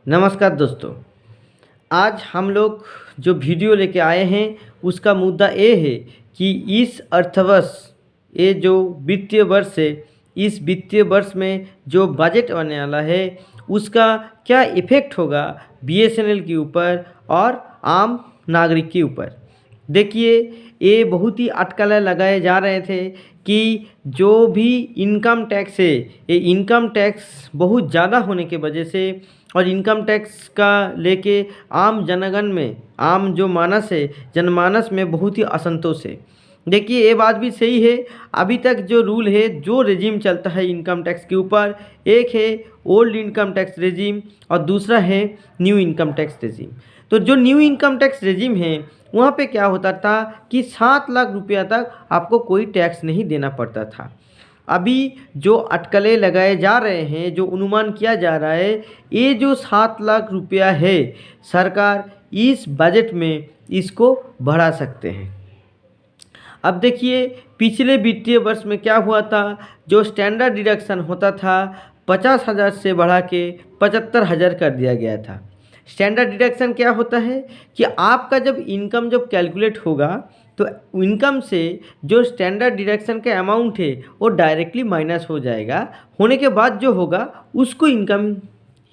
नमस्कार दोस्तों। आज हम लोग जो वीडियो लेके आए हैं उसका मुद्दा ये है कि इस अर्थवर्ष ये जो वित्तीय वर्ष है, इस वित्तीय वर्ष में जो बजट आने वाला है उसका क्या इफ़ेक्ट होगा बीएसएनएल के ऊपर और आम नागरिक के ऊपर। देखिए, ये बहुत ही अटकलें लगाए जा रहे थे कि जो भी इनकम टैक्स है, ये इनकम टैक्स बहुत ज़्यादा होने की वजह से और इनकम टैक्स का लेके आम जनगण में, आम जो मानस है, जनमानस में बहुत ही असंतोष है। देखिए, ये बात भी सही है। अभी तक जो रूल है, जो रेजिम चलता है इनकम टैक्स के ऊपर, एक है ओल्ड इनकम टैक्स रेजिम और दूसरा है न्यू इनकम टैक्स रेजिम। तो जो न्यू इनकम टैक्स रेजिम है वहाँ पे क्या होता था कि 7 लाख रुपया तक आपको कोई टैक्स नहीं देना पड़ता था। अभी जो अटकलें लगाए जा रहे हैं, जो अनुमान किया जा रहा है, ये जो 7 लाख रुपया है, सरकार इस बजट में इसको बढ़ा सकते हैं। अब देखिए, पिछले वित्तीय वर्ष में क्या हुआ था, जो स्टैंडर्ड डिडक्शन होता था 50,000 से बढ़ा के 75,000 कर दिया गया था। स्टैंडर्ड डिडक्शन क्या होता है कि आपका जब इनकम जब कैलकुलेट होगा तो इनकम से जो स्टैंडर्ड डिडक्शन का अमाउंट है वो डायरेक्टली माइनस हो जाएगा, होने के बाद जो होगा उसको इनकम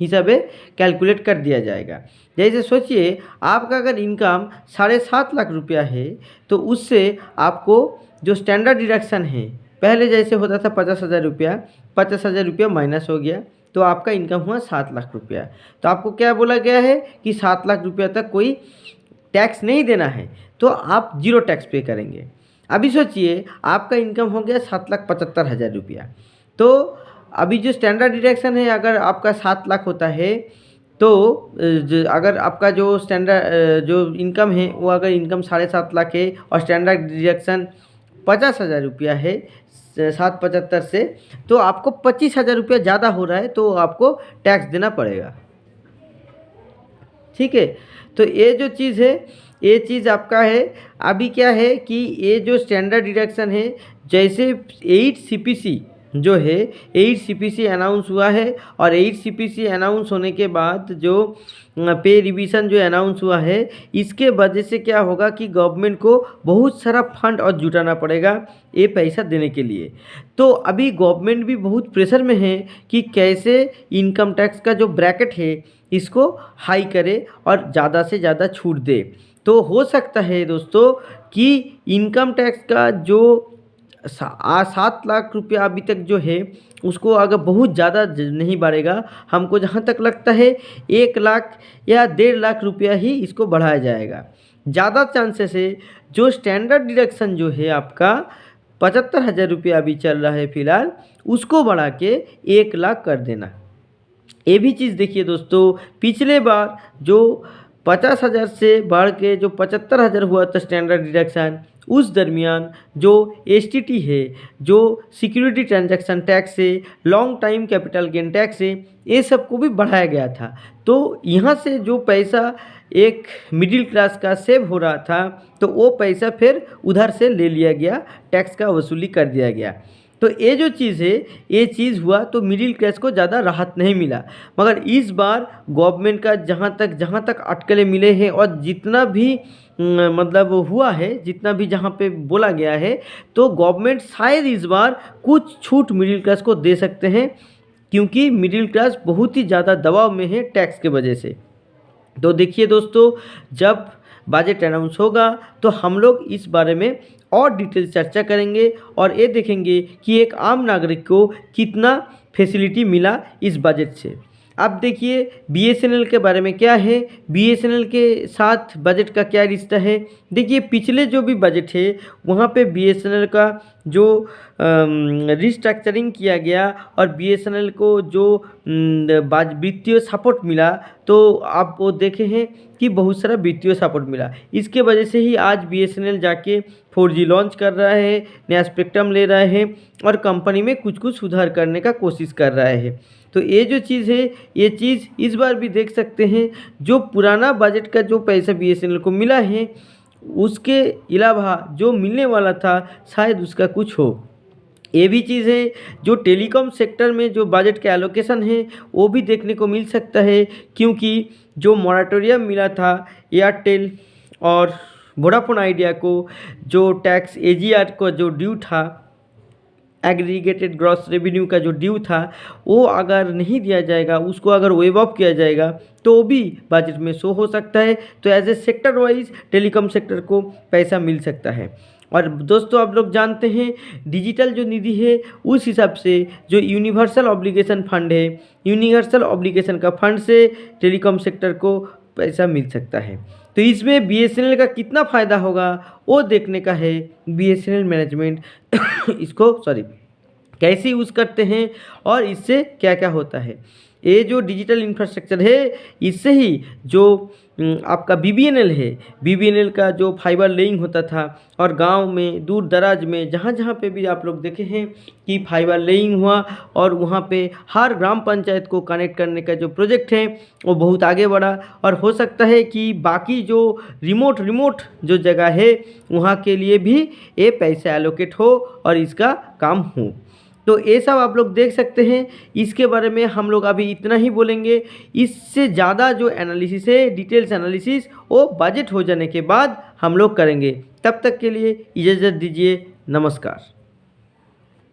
हिसाबे कैलकुलेट कर दिया जाएगा। जैसे सोचिए, आपका अगर इनकम 7.5 लाख रुपया है तो उससे आपको जो स्टैंडर्ड डिडक्शन है, पहले जैसे होता था 50,000 रुपया, 50,000 रुपया माइनस हो गया तो आपका इनकम हुआ 7 लाख रुपया। तो आपको क्या बोला गया है कि 7 लाख रुपया तक कोई टैक्स नहीं देना है, तो आप जीरो टैक्स पे करेंगे। अभी सोचिए, आपका इनकम हो गया 7,75,000 रुपया। तो अभी जो स्टैंडर्ड डिडक्शन है, अगर आपका 7 लाख होता है तो अगर आपका जो स्टैंडर्ड जो इनकम है वो अगर इनकम 7.5 लाख है और स्टैंडर्ड डिडक्शन 50,000 रुपया है 775 से, तो आपको 25,000 रुपया ज़्यादा हो रहा है तो आपको टैक्स देना पड़ेगा। ठीक है, तो ये जो चीज़ है, ये चीज़ आपका है। अभी क्या है कि ये जो स्टैंडर्ड डिडक्शन है, जैसे 8 सीपीसी जो है, 8 सीपीसी अनाउंस हुआ है और 8 सीपीसी अनाउंस होने के बाद जो पे रिवीजन जो अनाउंस हुआ है, इसके वजह से क्या होगा कि गवर्नमेंट को बहुत सारा फंड और जुटाना पड़ेगा ये पैसा देने के लिए। तो अभी गवर्नमेंट भी बहुत प्रेशर में है कि कैसे इनकम टैक्स का जो ब्रैकेट है इसको हाई करे और ज़्यादा से ज़्यादा छूट दे। तो हो सकता है दोस्तों कि इनकम टैक्स का जो 7 लाख रुपया अभी तक जो है उसको अगर बहुत ज़्यादा नहीं बढ़ेगा, हमको जहाँ तक लगता है 1 लाख या 1.5 लाख रुपया ही इसको बढ़ाया जाएगा। ज़्यादा चांसेस है जो स्टैंडर्ड डिडक्शन जो है आपका 75,000 रुपया अभी चल रहा है फ़िलहाल, उसको बढ़ा के 1 लाख कर देना। ये भी चीज़ देखिए दोस्तों, पिछले बार जो 50,000 से बढ़ के जो 75,000 हुआ था स्टैंडर्ड डिडक्शन, उस दरमियान जो एसटीटी है, जो सिक्योरिटी ट्रांजैक्शन टैक्स है, long time capital gain tax है, ये सब को भी बढ़ाया गया था। तो यहाँ से जो पैसा एक मिडिल क्लास का सेव हो रहा था, तो वो पैसा फिर उधर से ले लिया गया, टैक्स का वसूली कर दिया गया। तो ये जो चीज़ है, ये चीज़ हुआ तो मिडिल क्लास को ज़्यादा राहत नहीं मिला। मगर इस बार गवर्नमेंट का जहाँ तक अटकलें मिले हैं और जितना भी मतलब हुआ है, जितना भी जहाँ पे बोला गया है, तो गवर्नमेंट शायद इस बार कुछ छूट मिडिल क्लास को दे सकते हैं, क्योंकि मिडिल क्लास बहुत ही ज़्यादा दबाव में है टैक्स के वजह से। तो देखिए दोस्तों, जब बजट अनाउंस होगा तो हम लोग इस बारे में और डिटेल चर्चा करेंगे और ये देखेंगे कि एक आम नागरिक को कितना फैसिलिटी मिला इस बजट से। अब देखिए, बीएसएनएल के बारे में क्या है, बीएसएनएल के साथ बजट का क्या रिश्ता है। देखिए, पिछले जो भी बजट है वहाँ पे बीएसएनएल का जो रिस्ट्रक्चरिंग किया गया और बीएसएनएल को जो वित्तीय सपोर्ट मिला, तो आप वो देखे हैं कि बहुत सारा वित्तीय सपोर्ट मिला। इसके वजह से ही आज बीएसएनएल जाके 4G लॉन्च कर रहा है, नया स्पेक्ट्रम ले रहा है और कंपनी में कुछ कुछ सुधार करने का कोशिश कर रहा है। तो ये जो चीज़ है, ये चीज़ इस बार भी देख सकते हैं, जो पुराना बजट का जो पैसा बीएसएनएल को मिला है उसके अलावा जो मिलने वाला था शायद उसका कुछ हो। ये भी चीज़ है जो टेलीकॉम सेक्टर में जो बजट के एलोकेशन है वो भी देखने को मिल सकता है, क्योंकि जो मॉरेटोरियम मिला था एयरटेल और वोडाफोन आइडिया को, जो टैक्स एजीआर को जो ड्यू था, एग्रीगेटेड ग्रॉस रेवेन्यू का जो ड्यू था, वो अगर नहीं दिया जाएगा, उसको अगर वेव ऑफ किया जाएगा तो वो भी बजट में शो हो सकता है। तो as a sector wise telecom sector को पैसा मिल सकता है। और दोस्तों आप लोग जानते हैं डिजिटल जो निधि है उस हिसाब से जो यूनिवर्सल ऑब्लिगेशन फंड है, यूनिवर्सल ऑब्लिगेशन का फंड से टेलीकॉम सेक्टर को पैसा मिल सकता है। तो इसमें बीएसएनएल का कितना फ़ायदा होगा वो देखने का है। बीएसएनएल मैनेजमेंट इसको कैसे यूज़ करते हैं और इससे क्या क्या होता है। ये जो डिजिटल इंफ्रास्ट्रक्चर है इससे ही जो आपका बीबीएनएल है, बीबीएनएल का जो फाइबर लेइंग होता था और गांव में दूर दराज में जहाँ जहाँ पे भी आप लोग देखे हैं कि फाइबर लेइंग हुआ और वहाँ पे हर ग्राम पंचायत को कनेक्ट करने का जो प्रोजेक्ट है वो बहुत आगे बढ़ा। और हो सकता है कि बाकी जो रिमोट जो जगह है वहाँ के लिए भी ये पैसा एलोकेट हो और इसका काम हो। तो ये सब आप लोग देख सकते हैं। इसके बारे में हम लोग अभी इतना ही बोलेंगे। इससे ज़्यादा जो एनालिसिस है, डिटेल्स एनालिसिस, वो बजट हो जाने के बाद हम लोग करेंगे। तब तक के लिए इजाज़त दीजिए। नमस्कार।